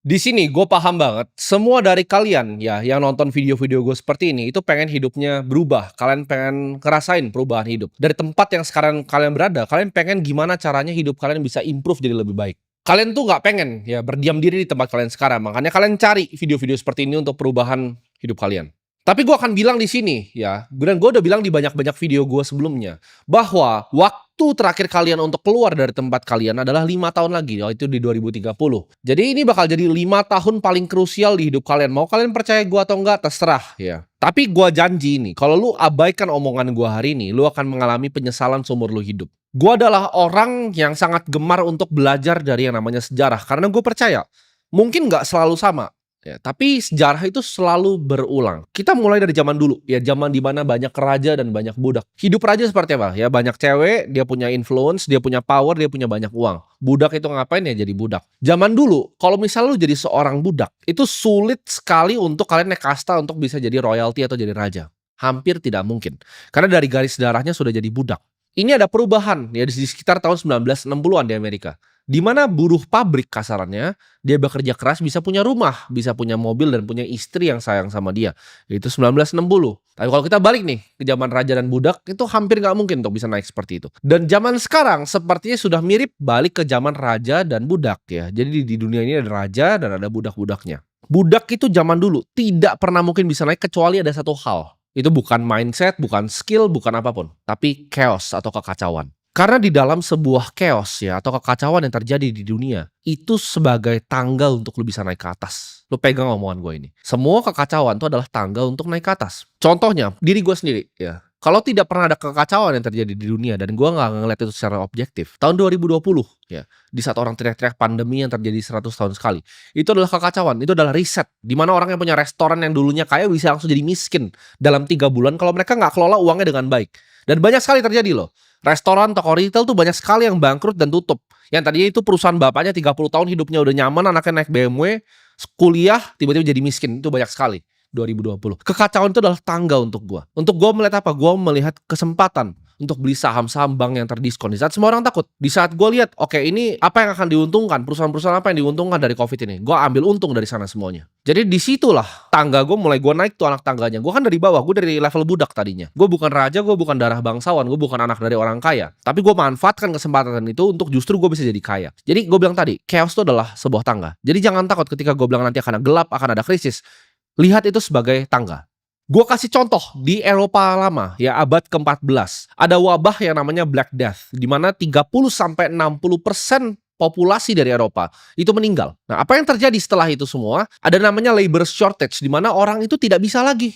Di sini gue paham banget, semua dari kalian ya yang nonton video-video gue seperti ini itu pengen hidupnya berubah, kalian pengen ngerasain perubahan hidup. Dari tempat yang sekarang kalian berada, kalian pengen gimana caranya hidup kalian bisa improve jadi lebih baik. Kalian tuh nggak pengen ya berdiam diri di tempat kalian sekarang, makanya kalian cari video-video seperti ini untuk perubahan hidup kalian. Tapi gue akan bilang di sini ya, dan gue udah bilang di banyak-banyak video gue sebelumnya, bahwa waktu terakhir kalian untuk keluar dari tempat kalian adalah 5 tahun lagi, yaitu di 2030. Jadi ini bakal jadi 5 tahun paling krusial di hidup kalian. Mau kalian percaya gue atau enggak, terserah ya. Tapi gue janji nih, kalau lu abaikan omongan gue hari ini, lu akan mengalami penyesalan seumur lu hidup. Gue adalah orang yang sangat gemar untuk belajar dari yang namanya sejarah, karena gue percaya, mungkin nggak selalu sama. Ya, tapi sejarah itu selalu berulang. Kita mulai dari zaman dulu, ya zaman dimana banyak raja dan banyak budak. Hidup raja seperti apa? Ya banyak cewek, dia punya influence, dia punya power, dia punya banyak uang. Budak itu ngapain ya jadi budak. Zaman dulu, kalau misalnya lu jadi seorang budak, itu sulit sekali untuk kalian naik kasta untuk bisa jadi royalty atau jadi raja. Hampir tidak mungkin. Karena dari garis darahnya sudah jadi budak. Ini ada perubahan ya di sekitar tahun 1960-an di Amerika. Di mana buruh pabrik kasarannya, dia bekerja keras bisa punya rumah, bisa punya mobil dan punya istri yang sayang sama dia. Itu 1960. Tapi kalau kita balik nih ke zaman raja dan budak, itu hampir nggak mungkin untuk bisa naik seperti itu. Dan zaman sekarang sepertinya sudah mirip balik ke zaman raja dan budak ya. Jadi di dunia ini ada raja dan ada budak-budaknya. Budak itu zaman dulu tidak pernah mungkin bisa naik kecuali ada satu hal. Itu bukan mindset, bukan skill, bukan apapun, tapi chaos atau kekacauan. Karena di dalam sebuah chaos ya atau kekacauan yang terjadi di dunia, itu sebagai tangga untuk lu bisa naik ke atas. Lu pegang omongan gue ini. Semua kekacauan itu adalah tangga untuk naik ke atas. Contohnya, diri gue sendiri ya. Kalau tidak pernah ada kekacauan yang terjadi di dunia dan gue nggak ngeliat itu secara objektif, tahun 2020 ya, di saat orang teriak-teriak pandemi yang terjadi 100 tahun sekali, itu adalah kekacauan, itu adalah riset. Di mana orang yang punya restoran yang dulunya kaya bisa langsung jadi miskin dalam 3 bulan kalau mereka nggak kelola uangnya dengan baik. Dan banyak sekali terjadi loh. Restoran, toko retail tuh banyak sekali yang bangkrut dan tutup. Yang tadinya itu perusahaan bapaknya 30 tahun hidupnya udah nyaman, anaknya naik BMW, kuliah, tiba-tiba jadi miskin. Itu banyak sekali. 2020. Kekacauan itu adalah tangga untuk gua. Untuk gua melihat apa? Gua melihat kesempatan untuk beli saham-saham bank yang terdiskon. Di saat semua orang takut. Di saat gua lihat, oke ini apa yang akan diuntungkan? Perusahaan-perusahaan apa yang diuntungkan dari COVID ini? Gua ambil untung dari sana semuanya. Jadi disitulah tangga gue mulai gue naik tuh anak tangganya. Gue kan dari bawah, gue dari level budak tadinya. Gue bukan raja, gue bukan darah bangsawan, gue bukan anak dari orang kaya. Tapi gue manfaatkan kesempatan itu untuk justru gue bisa jadi kaya. Jadi gue bilang tadi, chaos itu adalah sebuah tangga. Jadi jangan takut ketika gue bilang nanti akan ada gelap, akan ada krisis. Lihat itu sebagai tangga. Gue kasih contoh di Eropa lama ya abad ke-14. Ada wabah yang namanya Black Death di mana 30-60% populasi dari Eropa itu meninggal. Nah, apa yang terjadi setelah itu semua? Ada namanya labor shortage di mana orang itu tidak bisa lagi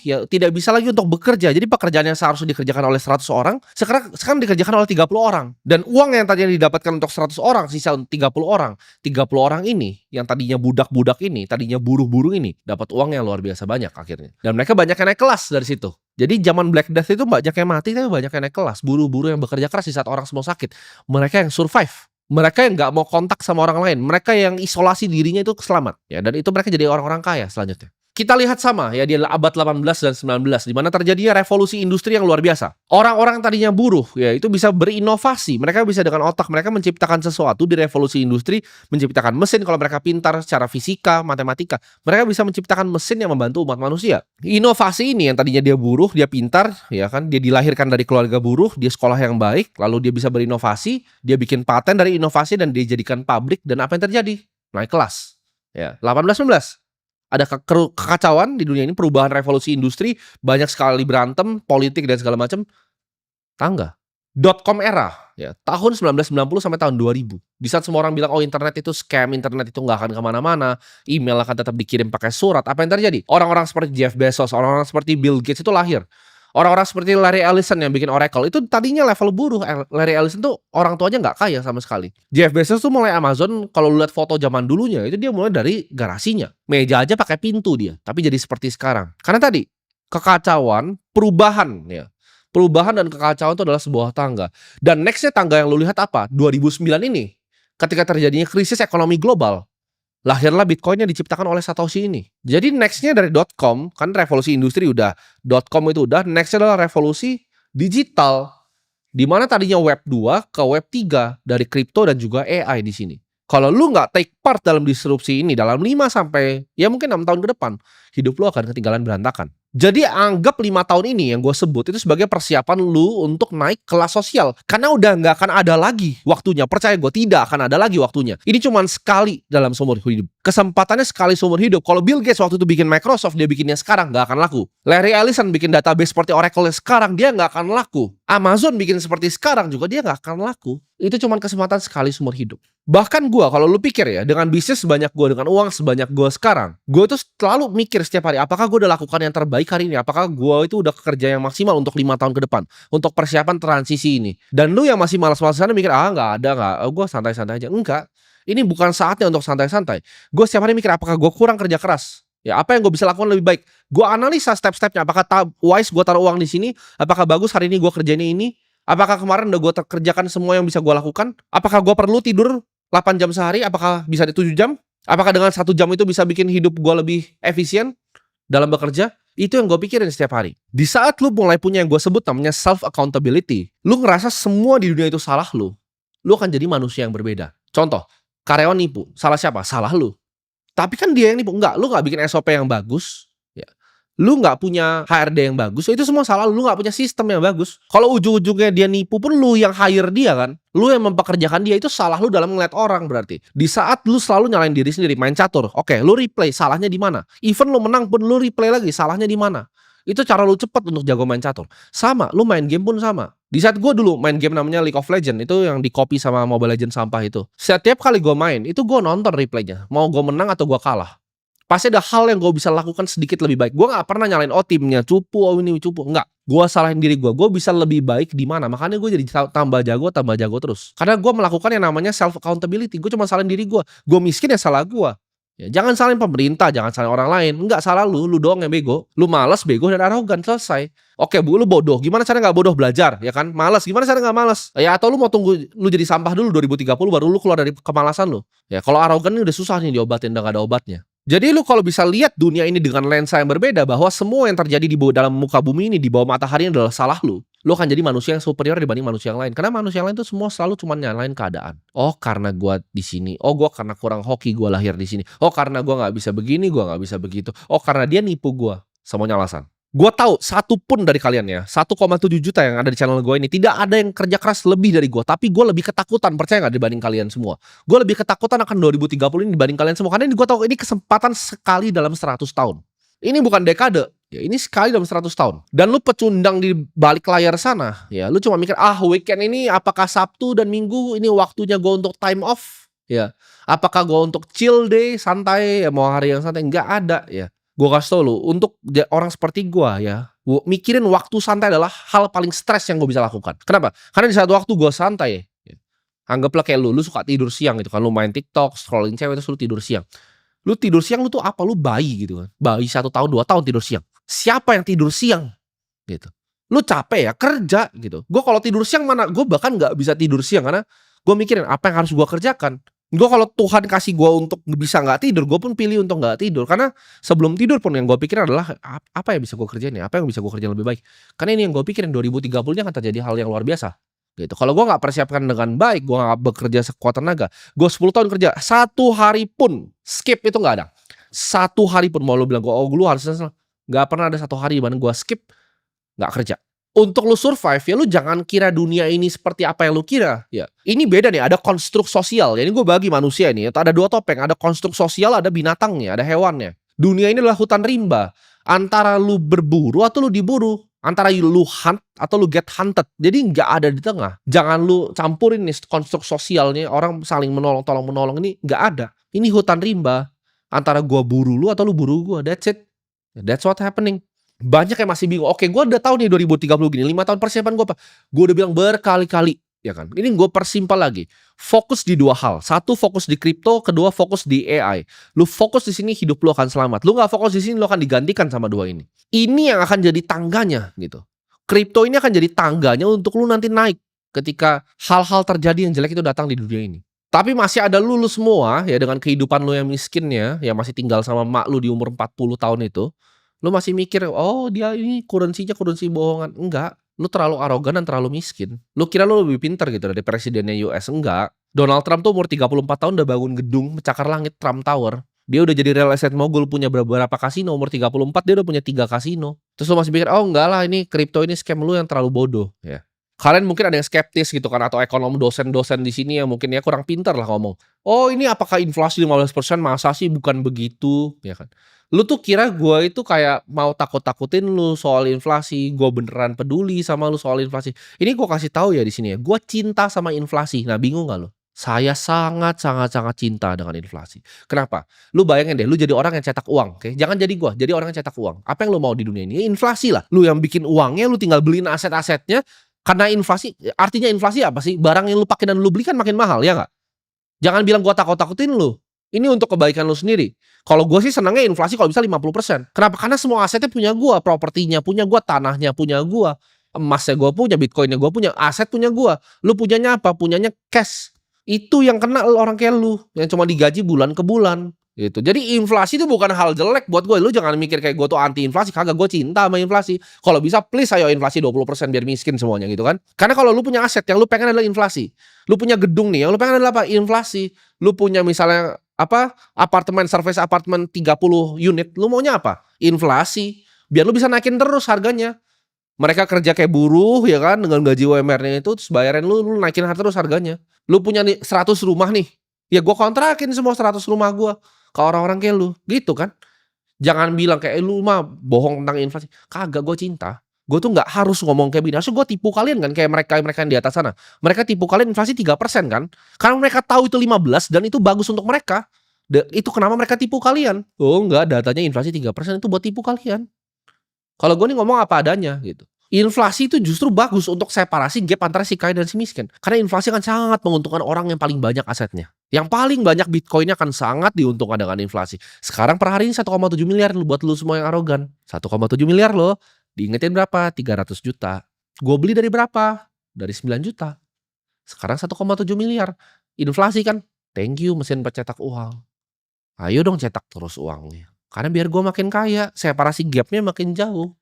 untuk bekerja. Jadi pekerjaan yang seharusnya dikerjakan oleh 100 orang sekarang dikerjakan oleh 30 orang. Dan uang yang tadinya didapatkan untuk 100 orang sisa untuk 30 orang. 30 orang ini yang tadinya budak-budak ini, tadinya buruh-buruh ini dapat uang yang luar biasa banyak akhirnya. Dan mereka banyak yang naik kelas dari situ. Jadi zaman Black Death itu banyak yang mati tapi banyak yang naik kelas. Buruh-buruh yang bekerja keras di saat orang semua sakit. Mereka yang survive. Mereka yang nggak mau kontak sama orang lain, mereka yang isolasi dirinya itu selamat, ya dan itu mereka jadi orang-orang kaya selanjutnya. Kita lihat sama ya di abad 18 dan 19 di mana terjadinya revolusi industri yang luar biasa. Orang-orang yang tadinya buruh ya itu bisa berinovasi, mereka bisa dengan otak mereka menciptakan sesuatu di revolusi industri, menciptakan mesin kalau mereka pintar secara fisika, matematika. Mereka bisa menciptakan mesin yang membantu umat manusia. Inovasi ini yang tadinya dia buruh, dia pintar, ya kan, dia dilahirkan dari keluarga buruh, dia sekolah yang baik, lalu dia bisa berinovasi, dia bikin paten dari inovasi dan dia jadikan pabrik dan apa yang terjadi? Naik kelas. Ya, 18-19. Ada kekacauan di dunia ini, perubahan revolusi industri, banyak sekali berantem, politik dan segala macam. Tangga. .com era, ya tahun 1990 sampai tahun 2000. Di saat semua orang bilang, oh internet itu scam, internet itu nggak akan kemana-mana, email akan tetap dikirim pakai surat. Apa yang terjadi? Orang-orang seperti Jeff Bezos, orang-orang seperti Bill Gates itu lahir. Orang-orang seperti Larry Ellison yang bikin Oracle itu tadinya level buruh. Larry Ellison tuh orang tuanya nggak kaya sama sekali. Jeff Bezos tuh mulai Amazon, kalau lu lihat foto zaman dulunya itu dia mulai dari garasinya. Meja aja pakai pintu dia, tapi jadi seperti sekarang. Karena tadi kekacauan, perubahan ya. Perubahan dan kekacauan itu adalah sebuah tangga. Dan nextnya tangga yang lu lihat apa? 2009 ini, ketika terjadinya krisis ekonomi global, lahirlah Bitcoin yang diciptakan oleh Satoshi ini. Jadi nextnya dari .com, kan revolusi industri udah, .com itu udah, nextnya adalah revolusi digital. Di mana tadinya Web 2 ke Web 3 dari kripto dan juga AI di sini. Kalau lu nggak take part dalam disrupsi ini dalam 5 sampai ya mungkin 6 tahun ke depan, hidup lu akan ketinggalan berantakan. Jadi anggap 5 tahun ini yang gue sebut itu sebagai persiapan lu untuk naik kelas sosial. Karena udah nggak akan ada lagi waktunya. Percaya gue, tidak akan ada lagi waktunya. Ini cuma sekali dalam seumur hidup. Kesempatannya sekali seumur hidup. Kalau Bill Gates waktu itu bikin Microsoft, dia bikinnya sekarang, nggak akan laku. Larry Ellison bikin database seperti Oracle sekarang, dia nggak akan laku. Amazon bikin seperti sekarang juga, dia nggak akan laku. Itu cuma kesempatan sekali seumur hidup. Bahkan gue, kalau lu pikir ya, dengan bisnis sebanyak gue, dengan uang sebanyak gue sekarang, gue tuh selalu mikir setiap hari, apakah gue udah lakukan yang terbaik hari ini? Apakah gue itu udah kerja yang maksimal untuk 5 tahun ke depan, untuk persiapan transisi ini? Dan lu yang masih malas-malasan mikir, nggak ada, gue santai-santai aja. Enggak, ini bukan saatnya untuk santai-santai. Gue setiap hari mikir, apakah gue kurang kerja keras? Ya, apa yang gue bisa lakukan lebih baik? Gue analisa step-stepnya, apakah wise gue taruh uang di sini? Apakah bagus hari ini gue kerjain ini? Apakah kemarin udah gue kerjakan semua yang bisa gue lakukan? Apakah gue perlu tidur 8 jam sehari? Apakah bisa di 7 jam? Apakah dengan 1 jam itu bisa bikin hidup gue lebih efisien dalam bekerja? Itu yang gue pikirin setiap hari. Di saat lu mulai punya yang gue sebut namanya self accountability, lu ngerasa semua di dunia itu salah lu akan jadi manusia yang berbeda. Contoh, karyawan nipu, salah siapa? Salah lu. Tapi kan dia yang nipu. Enggak, lu gak bikin SOP yang bagus, ya. Lu gak punya HRD yang bagus, itu semua salah lu gak punya sistem yang bagus. Kalau ujung-ujungnya dia nipu pun lu yang hire dia kan, lu yang mempekerjakan dia, itu salah lu dalam ngeliat orang berarti. Di saat lu selalu nyalain diri sendiri, main catur, oke, lu replay, salahnya di mana? Even lu menang pun lu replay lagi, salahnya di mana? Itu cara lu cepet untuk jago main catur. Sama, lu main game pun sama. Di saat gue dulu main game namanya League of Legends, itu yang di copy sama Mobile Legends sampah itu. Setiap kali gue main, itu gue nonton replaynya. Mau gue menang atau gue kalah. Pasti ada hal yang gue bisa lakukan sedikit lebih baik. Gue gak pernah nyalain, timnya cupu, ini cupu. Enggak. Gue salahin diri gue bisa lebih baik di mana. Makanya gue jadi tambah jago terus. Karena gue melakukan yang namanya self accountability. Gue cuma salahin diri gue. Gue miskin ya salah gue. Ya, jangan salahin pemerintah, jangan salahin orang lain. Enggak, salah lu doang yang bego. Lu malas, bego, dan arogan, selesai. Oke, lu bodoh. Gimana cara nggak bodoh? Belajar, ya kan? Malas, gimana cara nggak malas? Ya, atau lu mau tunggu lu jadi sampah dulu 2030 baru lu keluar dari kemalasan lu. Ya, kalau arogan ini udah susah nih diobatin, udah gak ada obatnya. Jadi lu kalau bisa lihat dunia ini dengan lensa yang berbeda, bahwa semua yang terjadi di dalam muka bumi ini, di bawah matahari adalah salah lu akan jadi manusia yang superior dibanding manusia yang lain. Karena manusia yang lain itu semua selalu cuma nyalain keadaan. Oh, karena gua di sini. Oh, gua karena kurang hoki gua lahir di sini. Oh, karena gua nggak bisa begini, gua nggak bisa begitu. Oh, karena dia nipu gua. Semuanya alasan. Gua tahu satu pun dari kalian ya, 1,7 juta yang ada di channel gue ini tidak ada yang kerja keras lebih dari gue. Tapi gue lebih ketakutan, percaya nggak, dibanding kalian semua. Gue lebih ketakutan akan 2030 ini dibanding kalian semua. Karena ini gue tahu ini kesempatan sekali dalam 100 tahun. Ini bukan dekade, ya ini sekali dalam 100 tahun. Dan lu pecundang di balik layar sana, ya lu cuma mikir, weekend ini apakah Sabtu dan Minggu ini waktunya gue untuk time off, ya. Apakah gue untuk chill day, santai, ya mau hari yang santai, nggak ada, ya. Gue kasih tau lu, untuk orang seperti gue ya, mikirin waktu santai adalah hal paling stres yang gue bisa lakukan. Kenapa? Karena di saat waktu gue santai, ya, anggaplah kayak lu suka tidur siang gitu kan, lu main TikTok, scrolling cewek, terus lu tidur siang. Lu tidur siang lu tuh apa? Lu bayi gitu kan. Bayi 1 tahun 2 tahun tidur siang. Siapa yang tidur siang? Gitu. Lu capek ya kerja gitu. Gue kalau tidur siang mana? Gue bahkan nggak bisa tidur siang karena gue mikirin apa yang harus gue kerjakan. Gue kalau Tuhan kasih gue untuk bisa nggak tidur, gue pun pilih untuk nggak tidur. Karena sebelum tidur pun yang gue pikirin adalah apa yang bisa gue kerjain ya? Apa yang bisa gue kerjain lebih baik? Karena ini yang gue pikirin 2030-nya akan terjadi hal yang luar biasa. Gitu. Kalau gue nggak persiapkan dengan baik, gue nggak bekerja sekuat tenaga, gue 10 tahun kerja, 1 hari pun skip itu nggak ada. 1 hari pun mau lu bilang gue, lu harus nggak pernah ada 1 hari di mana gue skip nggak kerja. Untuk lu survive ya, lu jangan kira dunia ini seperti apa yang lu kira. Ya, ini beda nih. Ada konstruk sosial. Jadi gue bagi manusia ini, ada 2 topeng. Ada konstruk sosial, ada binatangnya, ada hewannya. Dunia ini adalah hutan rimba. Antara lu berburu atau lu diburu. Antara lu hunt atau lu get hunted. Jadi nggak ada di tengah. Jangan lu campurin nih konstruk sosialnya, orang saling menolong, tolong menolong, ini nggak ada. Ini hutan rimba. Antara gua buru lu atau lu buru gua. That's it. That's what happening. Banyak yang masih bingung. Oke, gua udah tahu nih 2030 gini. 5 tahun persiapan gua apa? Gua udah bilang berkali-kali, ya kan. Ini gue persimpel lagi. Fokus di 2 hal. 1 fokus di kripto, kedua fokus di AI. Lu fokus di sini, hidup lu akan selamat. Lu nggak fokus di sini, lu akan digantikan sama 2 ini. Ini yang akan jadi tangganya gitu. Kripto ini akan jadi tangganya untuk lu nanti naik ketika hal-hal terjadi yang jelek itu datang di dunia ini. Tapi masih ada lu semua ya, dengan kehidupan lu yang miskinnya, yang masih tinggal sama mak lu di umur 40 tahun itu. Lu masih mikir, oh dia ini currency-nya currency bohongan. Enggak. Lu terlalu arogan dan terlalu miskin. Lu kira lu lebih pintar gitu dari presidennya US, enggak. Donald Trump tuh umur 34 tahun udah bangun gedung mencakar langit Trump Tower. Dia udah jadi real estate mogul, punya beberapa kasino, umur 34 dia udah punya 3 kasino. Terus lu masih pikir, "Oh enggak lah, ini kripto ini scam, lu yang terlalu bodoh." Ya. Kalian mungkin ada yang skeptis gitu kan, atau ekonom dosen-dosen di sini yang mungkin ya kurang pintar lah ngomong. "Oh ini apakah inflasi 15% masa sih? Bukan begitu." Ya kan. Lu tuh kira gua itu kayak mau takut-takutin lu soal inflasi, gua beneran peduli sama lu soal inflasi. Ini gua kasih tahu ya di sini ya, gua cinta sama inflasi. Nah, bingung nggak lu? Saya sangat sangat sangat cinta dengan inflasi. Kenapa? Lu bayangin deh, lu jadi orang yang cetak uang, oke? Jangan jadi gua, jadi orang yang cetak uang. Apa yang lu mau di dunia ini? Ya inflasi lah. Lu yang bikin uangnya, lu tinggal beliin aset-asetnya. Karena inflasi, artinya inflasi apa sih? Barang yang lu pakai dan lu beli kan makin mahal, ya nggak? Jangan bilang gua takut-takutin lu. Ini untuk kebaikan lu sendiri. Kalau gua sih senangnya inflasi kalau bisa 50%. Kenapa? Karena semua asetnya punya gua, propertinya punya gua, tanahnya punya gua, emasnya gua punya, bitcoinnya gua punya, aset punya gua. Lu punyanya apa? Punyanya cash. Itu yang kena orang kayak lu, yang cuma digaji bulan ke bulan. Gitu. Jadi inflasi itu bukan hal jelek buat gue. Lu jangan mikir kayak gue tuh anti inflasi. Kagak, gue cinta sama inflasi. Kalau bisa please ayo inflasi 20% biar miskin semuanya gitu kan. Karena kalau lu punya aset yang lu pengen adalah inflasi. Lu punya gedung nih yang lu pengen adalah apa? Inflasi. Lu punya misalnya apa? Apartemen, service apartemen 30 unit. Lu maunya apa? Inflasi. Biar lu bisa naikin terus harganya. Mereka kerja kayak buruh ya kan dengan gaji UMR-nya itu terus bayarin lu naikin terus harganya. Lu punya nih 100 rumah nih. Ya gue kontrakin semua 100 rumah gue ke orang-orang kayak lu, gitu kan. Jangan bilang kayak lu mah bohong tentang inflasi. Kagak, gue cinta. Gue tuh nggak harus ngomong kayak gini. Harusnya gue tipu kalian kan kayak mereka yang di atas sana. Mereka tipu kalian inflasi 3% kan. Karena mereka tahu itu 15 dan itu bagus untuk mereka. Itu kenapa mereka tipu kalian. Oh enggak, datanya inflasi 3% itu buat tipu kalian. Kalau gue nih ngomong apa adanya gitu. Inflasi itu justru bagus untuk separasi gap antara si kaya dan si miskin. Karena inflasi akan sangat menguntungkan orang yang paling banyak asetnya. Yang paling banyak bitcoinnya akan sangat diuntungkan dengan inflasi. Sekarang per hari ini 1,7 miliar buat lu semua yang arogan. 1,7 miliar loh. Diingetin berapa? 300 juta. Gue beli dari berapa? Dari 9 juta. Sekarang 1,7 miliar. Inflasi kan? Thank you mesin pencetak uang. Ayo dong cetak terus uangnya. Karena biar gue makin kaya, separasi gapnya makin jauh.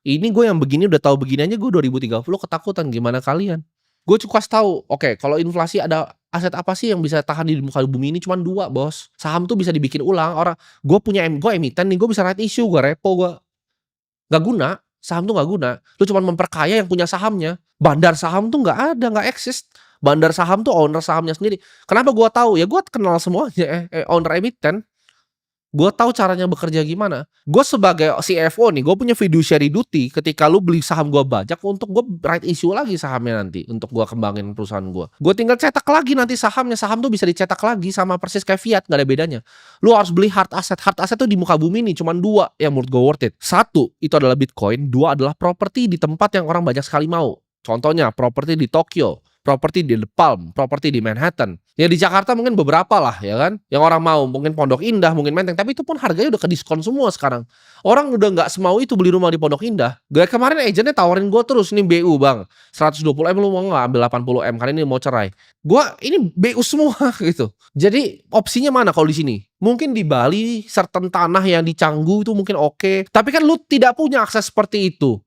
Ini gue yang begini udah tahu begini aja gue 2030 ketakutan, gimana kalian? Gue cukup kasih tahu, oke, kalau inflasi ada aset apa sih yang bisa tahan di muka bumi ini? Cuman dua, bos. Saham tuh bisa dibikin ulang. Orang gue emiten nih, gue bisa right issue, gue repo, gue nggak guna. Saham tuh nggak guna. Lu cuma memperkaya yang punya sahamnya. Bandar saham tuh nggak ada, nggak eksis. Bandar saham tuh owner sahamnya sendiri. Kenapa gue tahu? Ya gue kenal semuanya, owner emiten. Gue tahu caranya bekerja gimana. Gue sebagai CFO nih, gue punya fiduciary duty ketika lu beli saham gue bajak untuk gue right issue lagi sahamnya nanti untuk gue kembangin perusahaan gue. Gue tinggal cetak lagi nanti sahamnya. Saham tuh bisa dicetak lagi sama persis kayak fiat, gak ada bedanya. Lu harus beli hard asset. Hard asset tuh di muka bumi nih cuman dua yang menurut gue worth it. Satu itu adalah Bitcoin, dua adalah properti di tempat yang orang banyak sekali mau. Contohnya properti di Tokyo, properti di The Palm, properti di Manhattan. Ya di Jakarta mungkin beberapa lah ya kan. Yang orang mau mungkin Pondok Indah, mungkin Menteng. Tapi itu pun harganya udah ke diskon semua sekarang. Orang udah nggak semau itu beli rumah di Pondok Indah. Gue kemarin agentnya tawarin gue terus, nih BU bang 120M lu mau nggak ambil 80M karena ini mau cerai. Gue ini BU semua gitu. Jadi opsinya mana kalau di sini? Mungkin di Bali certain tanah yang di Canggu itu mungkin oke. Tapi kan lu tidak punya akses seperti itu.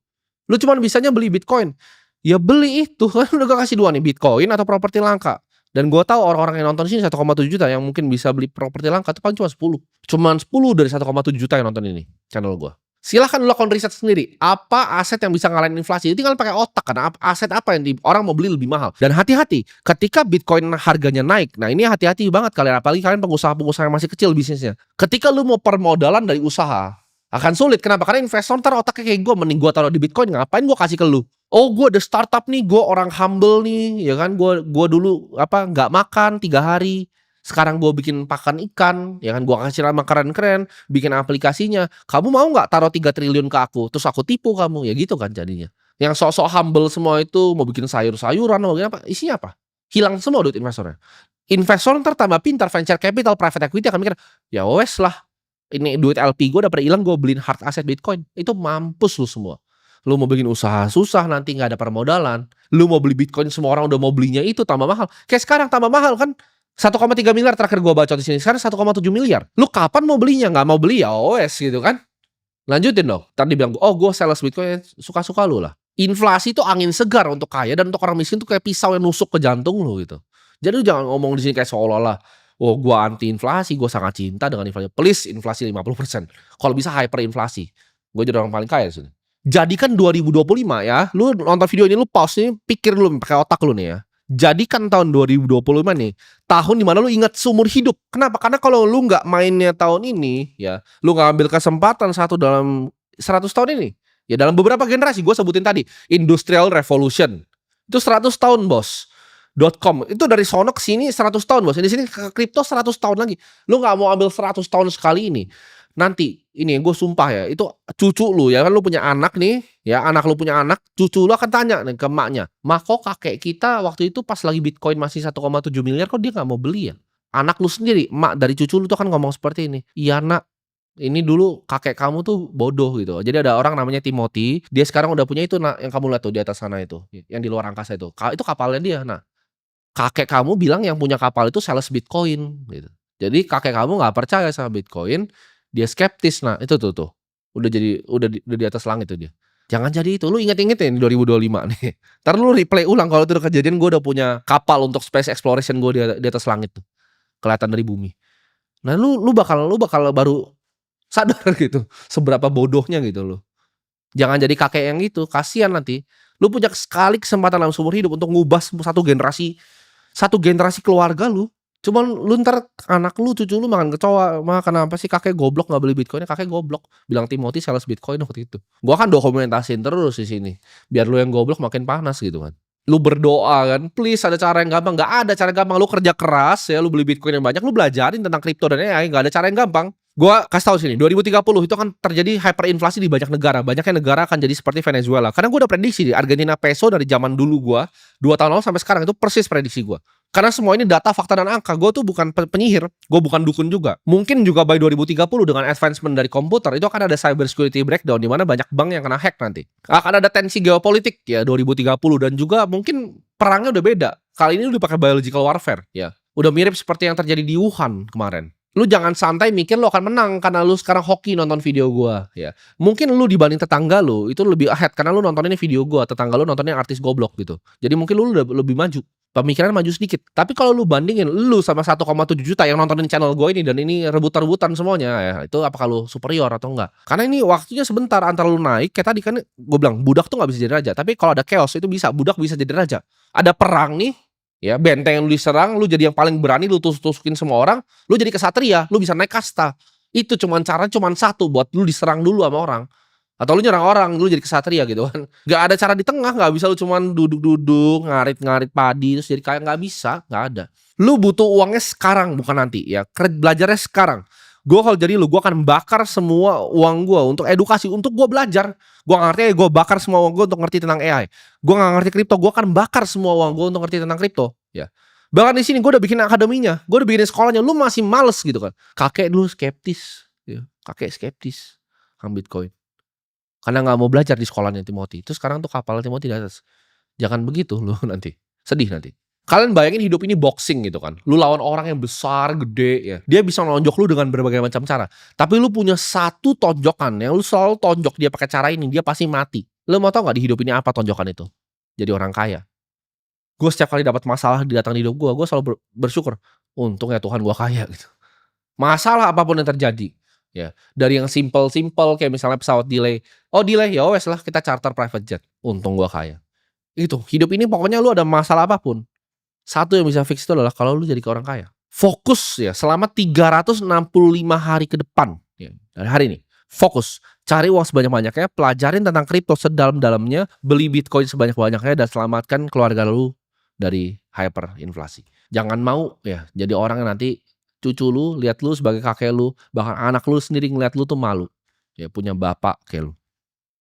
Lu cuma bisanya beli Bitcoin. Ya beli itu kan udah gue kasih dua nih, Bitcoin atau properti langka. Dan gue tahu orang-orang yang nonton sini 1,7 juta yang mungkin bisa beli properti langka itu paling cuma 10. Cuman 10 dari 1,7 juta yang nonton ini channel gue. Silahkan lakukan riset sendiri. Apa aset yang bisa ngalahin inflasi? Tinggal pakai otak kan. Aset apa yang orang mau beli lebih mahal. Dan hati-hati ketika Bitcoin harganya naik. Nah ini hati-hati banget kalian. Apalagi kalian pengusaha-pengusaha yang masih kecil bisnisnya. Ketika lu mau permodalan dari usaha akan sulit. Kenapa? Karena investor ntar otaknya kayak gue. Mending gue taruh di Bitcoin. Ngapain gue kasih ke lu? Oh gue ada startup nih, gue orang humble nih, ya kan, gue dulu nggak makan 3 hari, sekarang gue bikin pakan ikan, ya kan, gue kasih nama keren-keren, bikin aplikasinya, kamu mau nggak taruh 3 triliun ke aku, terus aku tipu kamu, ya gitu kan jadinya. Yang sok-sok humble semua itu mau bikin sayur-sayuran, mau bikin apa, isinya apa? Hilang semua duit investornya. Investor ntar tambah pintar, venture capital, private equity akan mikir, ya wes lah, ini duit LP gue udah pada hilang, gue beliin hard asset Bitcoin, itu mampus lu semua. Lu mau bikin usaha susah nanti nggak ada permodalan. Lu mau beli Bitcoin semua orang udah mau belinya itu tambah mahal. Kayak sekarang tambah mahal kan. 1,3 miliar terakhir gua baca di sini. Sekarang 1,7 miliar. Lu kapan mau belinya? Nggak mau beli ya OS gitu kan. Lanjutin dong. Tadi bilang, oh gue sales Bitcoin suka-suka lu lah. Inflasi itu angin segar untuk kaya dan untuk orang miskin tuh kayak pisau yang nusuk ke jantung lu gitu. Jadi lu jangan ngomong di sini kayak seolah-olah, "Oh gua anti inflasi, gua sangat cinta dengan inflasi." Please inflasi 50%. Kalau bisa hyperinflasi. Gua jadi orang paling kaya di sini. Jadikan 2025 ya, lu nonton video ini lu pause nih, pikir dulu pakai otak lu nih ya. Jadikan tahun 2025 nih, tahun di mana lu ingat seumur hidup. Kenapa? Karena kalau lu nggak mainnya tahun ini ya, lu nggak ambil kesempatan satu dalam 100 tahun ini, ya dalam beberapa generasi gue sebutin tadi, Industrial Revolution. Itu 100 tahun, Bos. .com itu dari sono ke sini 100 tahun, Bos. Di sini ke kripto 100 tahun lagi. Lu nggak mau ambil 100 tahun sekali ini. Nanti ini gue sumpah ya, itu cucu lu ya kan lu punya anak nih, ya anak lu punya anak, cucu lu akan tanya nih ke emaknya, "Mak, kok kakek kita waktu itu pas lagi Bitcoin masih 1,7 miliar kok dia nggak mau beli ya?" Anak lu sendiri, emak dari cucu lu tuh kan ngomong seperti ini, "Iya, Nak. Ini dulu kakek kamu tuh bodoh," gitu. Jadi ada orang namanya Timothy, dia sekarang udah punya itu, Nak, yang kamu lihat tuh di atas sana itu, yang di luar angkasa itu. Itu kapalnya dia. Nah, kakek kamu bilang yang punya kapal itu sales Bitcoin gitu. Jadi kakek kamu nggak percaya sama Bitcoin, dia skeptis. Nah, itu tuh. Udah di atas langit tuh dia. Jangan jadi itu. Lu inget-inget ya 2025 nih. Entar lu replay ulang kalau itu udah kejadian gue udah punya kapal untuk space exploration gue di atas langit tuh. Kelihatan dari bumi. Nah, lu bakal baru sadar gitu, seberapa bodohnya gitu loh. Jangan jadi kakek yang itu, kasihan nanti. Lu punya sekali kesempatan dalam seumur hidup untuk ngubah satu generasi keluarga lu. Cuman lu entar anak lu, cucu lu makan kecoa, "Ma, kenapa sih kakek goblok nggak beli Bitcoin-nya?" Kakek goblok, bilang Timothy sales Bitcoin waktu itu. Gua kan dokumentasiin terus di sini, biar lu yang goblok makin panas gitu kan. Lu berdoa kan, please ada cara yang gampang, nggak ada cara gampang. Lu kerja keras ya, lu beli Bitcoin yang banyak, lu belajarin tentang kripto dan AI, nggak ada cara yang gampang. Gua kasih tahu sini, 2030 itu akan terjadi hyperinflasi di banyak negara. Banyaknya negara akan jadi seperti Venezuela. Karena gua udah prediksi di Argentina peso dari zaman dulu gua, 2 tahun lalu sampai sekarang itu persis prediksi gua. Karena semua ini data, fakta, dan angka. Gue tuh bukan penyihir, gue bukan dukun juga. Mungkin juga by 2030 dengan advancement dari komputer itu akan ada cyber security breakdown di mana banyak bank yang kena hack nanti. Akan ada tensi geopolitik ya 2030 dan juga mungkin perangnya udah beda. Kali ini udah pakai biological warfare ya. Udah mirip seperti yang terjadi di Wuhan kemarin. Lu jangan santai mikir lu akan menang karena lu sekarang hoki nonton video gua ya. Mungkin lu dibanding tetangga lu itu lebih ahead karena lu nonton ini video gua, tetangga lu nontonnya artis goblok gitu. Jadi mungkin lu udah lebih maju. Pemikiran maju sedikit. Tapi kalau lu bandingin lu sama 1,7 juta yang nontonin channel gue ini dan ini rebut-rebutan semuanya ya, itu apakah lu superior atau enggak? Karena ini waktunya sebentar antara lu naik, kayak tadi kan gue bilang budak tuh nggak bisa jadi raja, tapi kalau ada chaos itu bisa, budak bisa jadi raja. Ada perang nih, ya benteng yang lu diserang, lu jadi yang paling berani, lu tusuk-tusukin semua orang, lu jadi kesatria, lu bisa naik kasta. Itu cara cuman satu, buat lu diserang dulu sama orang. Atau lu nyerang orang, lu jadi kesatria gitu kan. Nggak ada cara di tengah, nggak bisa lu cuman duduk-duduk, ngarit-ngarit padi, terus jadi kaya, nggak bisa, nggak ada. Lu butuh uangnya sekarang, bukan nanti ya. Belajarnya sekarang. Gue kalau jadi lu, gue akan bakar semua uang gue untuk edukasi, untuk gue belajar. Gue ngerti, gue bakar semua uang gue untuk ngerti tentang AI. Gue nggak ngerti kripto, gue akan bakar semua uang gue untuk ngerti tentang kripto. Ya. Bahkan di sini gue udah bikin akademinya, gue udah bikin sekolahnya. Lu masih males gitu kan. Kakek dulu skeptis, ya. Kakek skeptis sama Bitcoin. Karena nggak mau belajar di sekolahnya Timothy. Itu sekarang tuh kapal Timothy di atas. Jangan begitu lu nanti. Sedih nanti. Kalian bayangin hidup ini boxing gitu kan. Lu lawan orang yang besar, gede ya. Dia bisa nonjok lu dengan berbagai macam cara. Tapi lu punya satu tonjokan yang lu selalu tonjok dia pakai cara ini, dia pasti mati. Lu mau tau gak di hidup ini apa tonjokan itu? Jadi orang kaya. Gue setiap kali dapat masalah datang di hidup gue selalu bersyukur. Untung ya Tuhan gue kaya gitu. Masalah apapun yang terjadi. Ya, dari yang simple kayak misalnya pesawat delay. Oh delay, ya wes lah kita charter private jet. Untung gua kaya. Itu, hidup ini pokoknya lu ada masalah apapun. Satu yang bisa fix itu adalah kalau lu jadi orang kaya. Fokus ya selama 365 hari ke depan ya, dari hari ini. Fokus, cari uang sebanyak-banyaknya, pelajarin tentang kripto sedalam-dalamnya, beli Bitcoin sebanyak-banyaknya dan selamatkan keluarga lu dari hyperinflasi. Jangan mau ya jadi orang yang nanti cucu lu lihat lu sebagai kakek lu, bahkan anak lu sendiri ngeliat lu tuh malu. Ya punya bapak kayak lu.